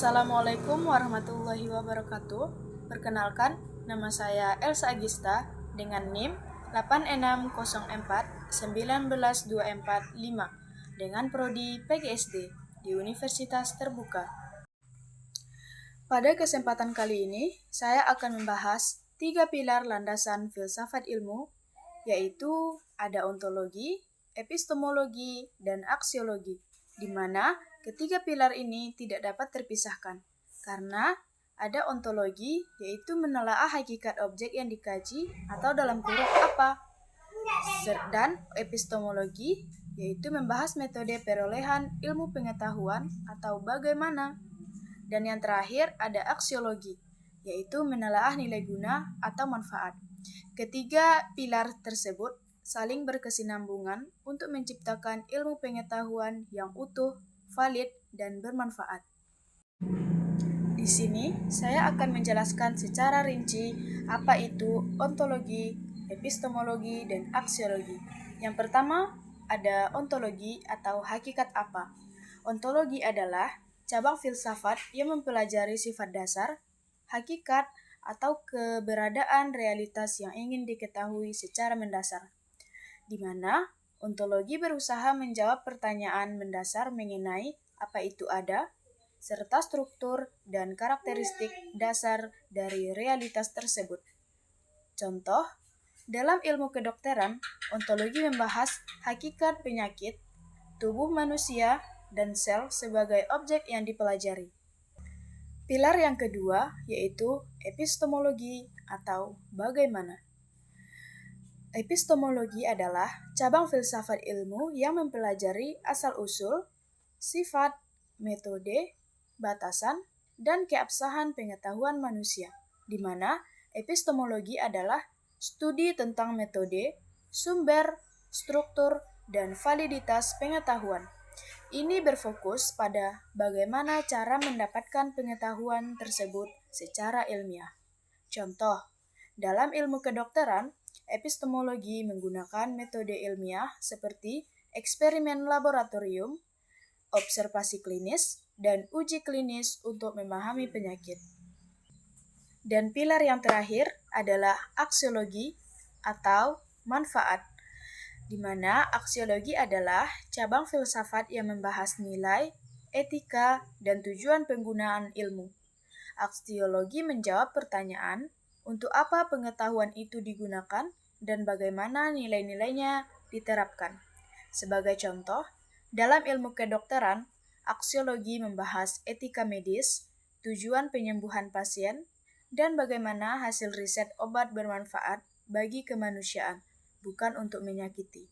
Assalamualaikum warahmatullahi wabarakatuh. Perkenalkan, nama saya Elsa Agista dengan NIM 860419245 dengan prodi PGSD di Universitas Terbuka. Pada kesempatan kali ini, saya akan membahas 3 pilar landasan filsafat ilmu, yaitu ada ontologi, epistemologi, dan aksiologi, di mana ketiga pilar ini tidak dapat terpisahkan, karena ada ontologi, yaitu menelaah hakikat objek yang dikaji atau dalam kurung apa, dan epistemologi, yaitu membahas metode perolehan ilmu pengetahuan atau bagaimana, dan yang terakhir ada aksiologi, yaitu menelaah nilai guna atau manfaat. Ketiga pilar tersebut saling berkesinambungan untuk menciptakan ilmu pengetahuan yang utuh, valid, dan bermanfaat. Di sini, saya akan menjelaskan secara rinci apa itu ontologi, epistemologi, dan aksiologi. Yang pertama, ada ontologi atau hakikat apa. Ontologi adalah cabang filsafat yang mempelajari sifat dasar, hakikat, atau keberadaan realitas yang ingin diketahui secara mendasar, di mana ontologi berusaha menjawab pertanyaan mendasar mengenai apa itu ada, serta struktur dan karakteristik dasar dari realitas tersebut. Contoh, dalam ilmu kedokteran, ontologi membahas hakikat penyakit, tubuh manusia, dan sel sebagai objek yang dipelajari. Pilar yang kedua yaitu epistemologi atau bagaimana. Epistemologi adalah cabang filsafat ilmu yang mempelajari asal-usul, sifat, metode, batasan, dan keabsahan pengetahuan manusia, di mana epistemologi adalah studi tentang metode, sumber, struktur, dan validitas pengetahuan. Ini berfokus pada bagaimana cara mendapatkan pengetahuan tersebut secara ilmiah. Contoh, dalam ilmu kedokteran, epistemologi menggunakan metode ilmiah seperti eksperimen laboratorium, observasi klinis, dan uji klinis untuk memahami penyakit. Dan pilar yang terakhir adalah aksiologi atau manfaat, di mana aksiologi adalah cabang filsafat yang membahas nilai, etika, dan tujuan penggunaan ilmu. Aksiologi menjawab pertanyaan, untuk apa pengetahuan itu digunakan dan bagaimana nilai-nilainya diterapkan. Sebagai contoh, dalam ilmu kedokteran, aksiologi membahas etika medis, tujuan penyembuhan pasien, dan bagaimana hasil riset obat bermanfaat bagi kemanusiaan, bukan untuk menyakiti.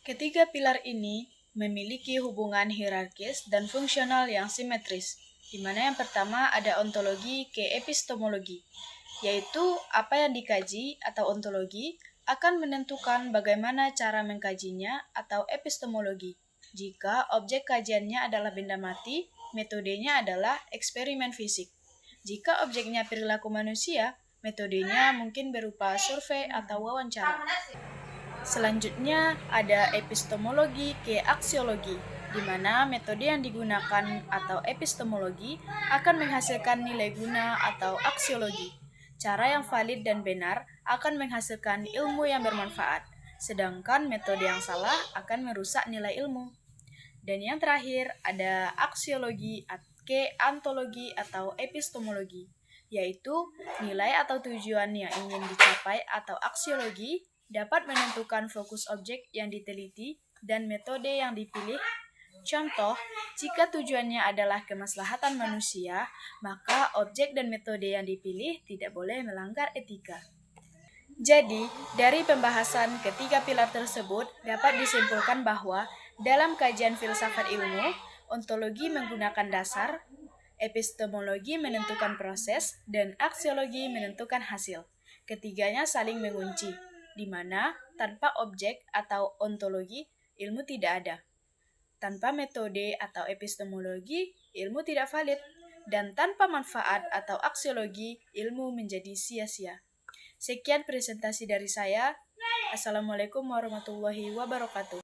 Ketiga pilar ini memiliki hubungan hierarkis dan fungsional yang simetris, di mana yang pertama ada ontologi ke epistemologi, yaitu apa yang dikaji atau ontologi akan menentukan bagaimana cara mengkajinya atau epistemologi. Jika objek kajiannya adalah benda mati, metodenya adalah eksperimen fisik. Jika objeknya perilaku manusia, metodenya mungkin berupa survei atau wawancara. Selanjutnya ada epistemologi ke aksiologi, di mana metode yang digunakan atau epistemologi akan menghasilkan nilai guna atau aksiologi. Cara yang valid dan benar akan menghasilkan ilmu yang bermanfaat, sedangkan metode yang salah akan merusak nilai ilmu. Dan yang terakhir ada aksiologi ke ontologi atau epistemologi, yaitu nilai atau tujuan yang ingin dicapai atau aksiologi dapat menentukan fokus objek yang diteliti dan metode yang dipilih. Contoh, jika tujuannya adalah kemaslahatan manusia, maka objek dan metode yang dipilih tidak boleh melanggar etika. Jadi, dari pembahasan ketiga pilar tersebut dapat disimpulkan bahwa dalam kajian filsafat ilmu, ontologi menggunakan dasar, epistemologi menentukan proses, dan aksiologi menentukan hasil. Ketiganya saling mengunci, di mana tanpa objek atau ontologi, ilmu tidak ada. Tanpa metode atau epistemologi, ilmu tidak valid. Dan tanpa manfaat atau aksiologi, ilmu menjadi sia-sia. Sekian presentasi dari saya. Assalamualaikum warahmatullahi wabarakatuh.